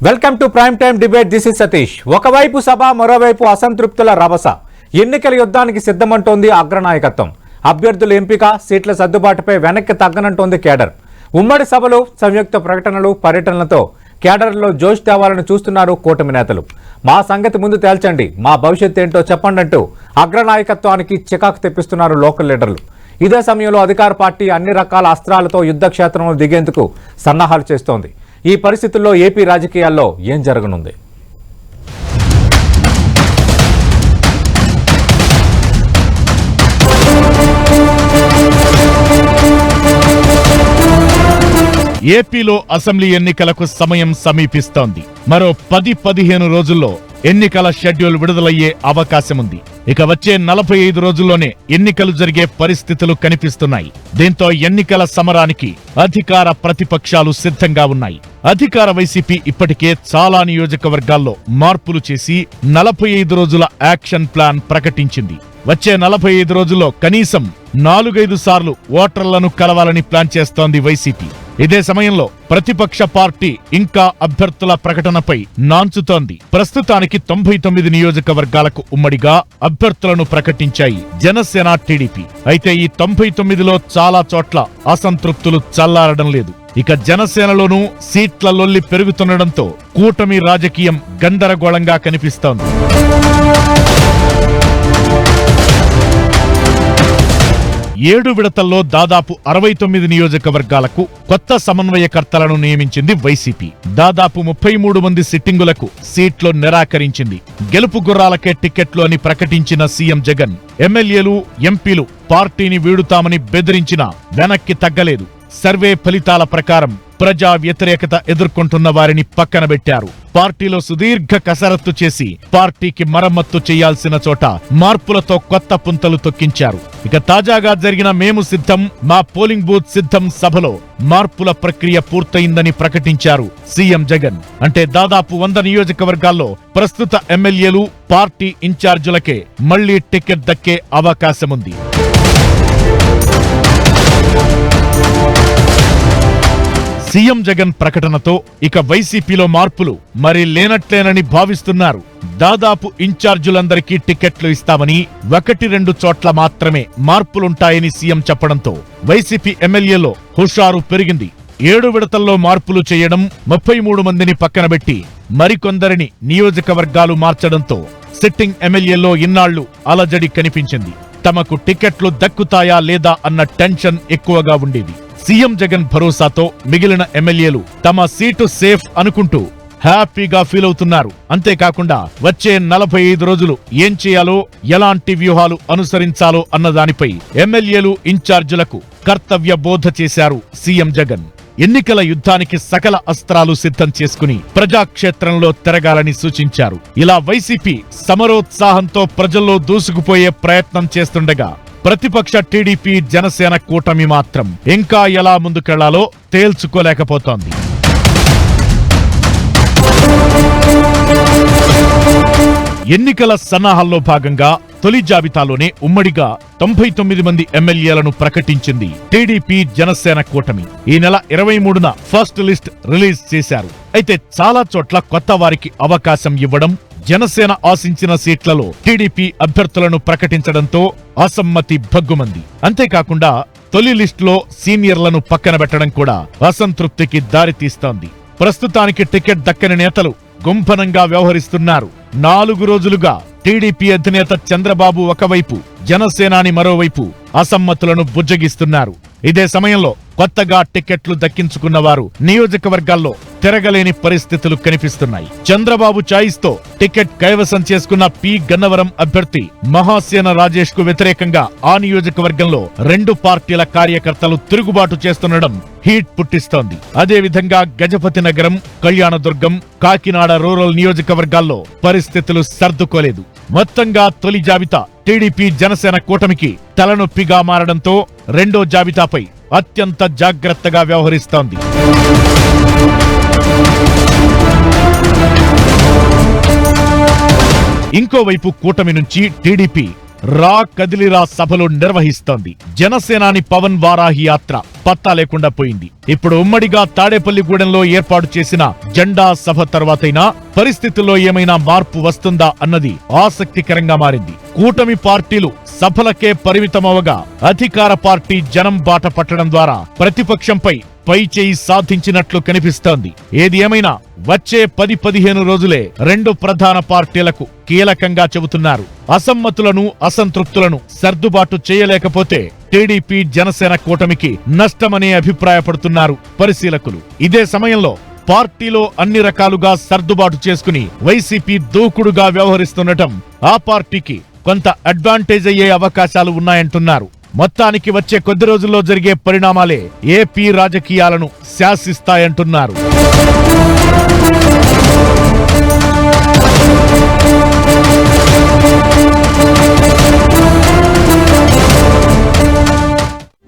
Welcome to prime time debate. This is Satish. ఒకవైపు సభ, మరోవైపు అసంతృప్తుల రభస. ఎన్నికల యుద్ధానికి సిద్ధమంటోంది అగ్రనాయకత్వం. అభ్యర్థుల ఎంపిక, సీట్ల సర్దుబాటుపై వెనక్కి తగ్గనంటోంది కేడర్. ఉమ్మడి సభలు, సంయుక్త ప్రకటనలు, పర్యటనలతో కేడర్లో జోష్ తేవాలని చూస్తున్నారు కూటమి నేతలు. మా సంగతి ముందు తేల్చండి, మా భవిష్యత్ ఏంటో చెప్పండి అంటూ అగ్రనాయకత్వానికి చికాకు తెప్పిస్తున్నారు లోకల్ లీడర్లు. ఇదే సమయంలో అధికార పార్టీ అన్ని రకాల అస్త్రాలతో యుద్ధ క్షేత్రంలో దిగేందుకు సన్నాహాలు చేస్తోంది. ఈ పరిస్థితుల్లో ఏపీ రాజకీయాల్లో ఏం జరగనుంది? ఏపీలో అసెంబ్లీ ఎన్నికలకు సమయం సమీపిస్తోంది. మరో 10-15 రోజుల్లో ఎన్నికల షెడ్యూల్ విడుదలయ్యే అవకాశముంది. ఇక వచ్చే 45 రోజుల్లోనే ఎన్నికలు జరిగే పరిస్థితులు కనిపిస్తున్నాయి. దీంతో ఎన్నికల సమరానికి అధికార ప్రతిపక్షాలు సిద్ధంగా ఉన్నాయి. అధికార వైసీపీ ఇప్పటికే చాలా నియోజకవర్గాల్లో మార్పులు చేసి 45 రోజుల యాక్షన్ ప్లాన్ ప్రకటించింది. వచ్చే 45 రోజుల్లో కనీసం 4-5 సార్లు ఓటర్లను కలవాలని ప్లాన్ చేస్తోంది వైసీపీ. ఇదే సమయంలో ప్రతిపక్ష పార్టీ ఇంకా అభ్యర్థుల ప్రకటనపై నాంచుతోంది. ప్రస్తుతానికి 99 నియోజకవర్గాలకు ఉమ్మడిగా అభ్యర్థులను ప్రకటించాయి జనసేన, టీడీపీ. అయితే ఈ 99లో చాలా చోట్ల అసంతృప్తులు చల్లారడం లేదు. ఇక జనసేనలోనూ సీట్ల లొల్లి పెరుగుతుండటంతో కూటమి రాజకీయం గందరగోళంగా కనిపిస్తోంది. ఏడు విడతల్లో దాదాపు 69 నియోజకవర్గాలకు కొత్త సమన్వయకర్తలను నియమించింది వైసీపీ. దాదాపు 33 మంది సిట్టింగులకు సీట్లు నిరాకరించింది. గెలుపు గుర్రాలకే టికెట్లు అని ప్రకటించిన సీఎం జగన్ ఎమ్మెల్యేలు, ఎంపీలు పార్టీని వీడుతామని బెదిరించినా వెనక్కి తగ్గలేదు. సర్వే ఫలితాల ప్రకారం ప్రజా వ్యతిరేకత ఎదుర్కొంటున్న వారిని పక్కన పెట్టారు. పార్టీలో సుదీర్ఘ కసరత్తు చేసి పార్టీకి మరమ్మత్తు చేయాల్సిన చోట మార్పులతో కొత్త పుంతలు తొక్కించారు. ఇక తాజాగా జరిగిన మేము సిద్ధం, మా పోలింగ్ బూత్ సిద్ధం సభలో మార్పుల ప్రక్రియ పూర్తయిందని ప్రకటించారు సీఎం జగన్. అంటే దాదాపు 100 నియోజకవర్గాల్లో ప్రస్తుత ఎమ్మెల్యేలు, పార్టీ ఇన్ఛార్జీలకే మళ్లీ టికెట్ దక్కే అవకాశముంది. సీఎం జగన్ ప్రకటనతో ఇక వైసీపీలో మార్పులు మరి లేనట్లేనని భావిస్తున్నారు. దాదాపు ఇన్ఛార్జీలందరికీ టికెట్లు ఇస్తామని 1-2 చోట్ల మాత్రమే మార్పులుంటాయని సీఎం చెప్పడంతో వైసీపీ ఎమ్మెల్యేలో హుషారు పెరిగింది. 7 విడతల్లో మార్పులు చేయడం, 33 మందిని పక్కనబెట్టి మరికొందరిని నియోజకవర్గాలు మార్చడంతో సిట్టింగ్ ఎమ్మెల్యేలో ఇన్నాళ్లు అలజడి కనిపించింది. తమకు టికెట్లు దక్కుతాయా లేదా అన్న టెన్షన్ ఎక్కువగా ఉండేది. సీఎం జగన్ భరోసాతో మిగిలిన ఎమ్మెల్యేలు తమ సీటు సేఫ్ అనుకుంటూ హ్యాపీగా ఫీల్ అవుతున్నారు. అంతేకాకుండా వచ్చే 45 రోజులు ఏం చేయాలో, ఎలాంటి వ్యూహాలు అనుసరించాలో అన్నదానిపై ఎమ్మెల్యేలు, ఇన్ఛార్జీలకు కర్తవ్య బోధ చేశారు సీఎం జగన్. ఎన్నికల యుద్ధానికి సకల అస్త్రాలు సిద్ధం చేసుకుని ప్రజాక్షేత్రంలో తిరగాలని సూచించారు. ఇలా వైసీపీ సమరోత్సాహంతో ప్రజల్లో దూసుకుపోయే ప్రయత్నం చేస్తుండగా ప్రతిపక్ష టీడీపీ, జనసేన కూటమి మాత్రం ఇంకా ఎలా ముందుకెళ్లాలో తేల్చుకోలేకపోతోంది. ఎన్నికల సన్నాహాల్లో భాగంగా తొలి జాబితాలోనే ఉమ్మడిగా 99 మంది ఎమ్మెల్యేలను ప్రకటించింది టీడీపీ, జనసేన కూటమి. ఈ నెల 23న ఫస్ట్ లిస్ట్ రిలీజ్ చేశారు. అయితే చాలా చోట్ల కొత్త వారికి అవకాశం ఇవ్వడం, జనసేన ఆశించిన సీట్లలో టీడీపీ అభ్యర్థులను ప్రకటించడంతో అసమ్మతి భగ్గుమంది. అంతేకాకుండా తొలి లిస్టులో సీనియర్లను పక్కన పెట్టడం కూడా అసంతృప్తికి దారితీస్తోంది. ప్రస్తుతానికి టికెట్ దక్కని నేతలు గుంభనంగా వ్యవహరిస్తున్నారు. 4 రోజులుగా టీడీపీ అధినేత చంద్రబాబు ఒకవైపు, జనసేనాని మరోవైపు అసమ్మతులను బుజ్జగిస్తున్నారు. ఇదే సమయంలో కొత్తగా టికెట్లు దక్కించుకున్న వారు నియోజకవర్గాల్లో తిరగలేని పరిస్థితులు కనిపిస్తున్నాయి. చంద్రబాబు ఛాయిస్తో టికెట్ కైవసం చేసుకున్న పి గన్నవరం అభ్యర్థి మహాసేన రాజేష్ కు వ్యతిరేకంగా ఆ నియోజకవర్గంలో 2 పార్టీల కార్యకర్తలు తిరుగుబాటు చేస్తుండడం హీట్ పుట్టిస్తోంది. అదేవిధంగా గజపతి నగరం, కళ్యాణదుర్గం, కాకినాడ రూరల్ నియోజకవర్గాల్లో పరిస్థితులు సర్దుకోలేదు. మొత్తంగా తొలి జాబితా టీడీపీ, జనసేన కూటమికి తలనొప్పిగా మారడంతో రెండో జాబితాపై అత్యంత జాగ్రత్తగా వ్యవహరిస్తోంది. ఇంకోవైపు కూటమి నుంచి టీడీపీ రా కదిలిరా సభలు నిర్వహిస్తోంది. జనసేనాని పవన్ వారాహి యాత్ర పత్తా లేకుండా పోయింది. ఇప్పుడు ఉమ్మడిగా తాడేపల్లిగూడెంలో ఏర్పాటు చేసిన జెండా సభ తర్వాతైనా పరిస్థితుల్లో ఏమైనా మార్పు వస్తుందా అన్నది ఆసక్తికరంగా మారింది. కూటమి పార్టీలు సభలకే పరిమితమవగా అధికార పార్టీ జనం బాట పట్టడం ద్వారా ప్రతిపక్షంపై పై చేయి సాధించినట్లు కనిపిస్తోంది. ఏది ఏమైనా వచ్చే 10-15 రోజులే రెండు ప్రధాన పార్టీలకు కీలకంగా చెబుతున్నారు. అసమ్మతులను అసంతృప్తులను సర్దుబాటు చేయలేకపోతే టీడీపీ జనసేన కూటమికి నష్టమనే అభిప్రాయపడుతున్నారు పరిశీలకులు. ఇదే సమయంలో పార్టీలో అన్ని రకాలుగా సర్దుబాటు చేసుకుని వైసీపీ దూకుడుగా వ్యవహరిస్తుండటం ఆ పార్టీకి కొంత అడ్వాంటేజ్ అయ్యే అవకాశాలు ఉన్నాయంటున్నారు. మొత్తానికి వచ్చే కొద్ది రోజుల్లో జరిగే పరిణామాలే ఏపీ రాజకీయాలను శాసిస్తాయంటున్నారు.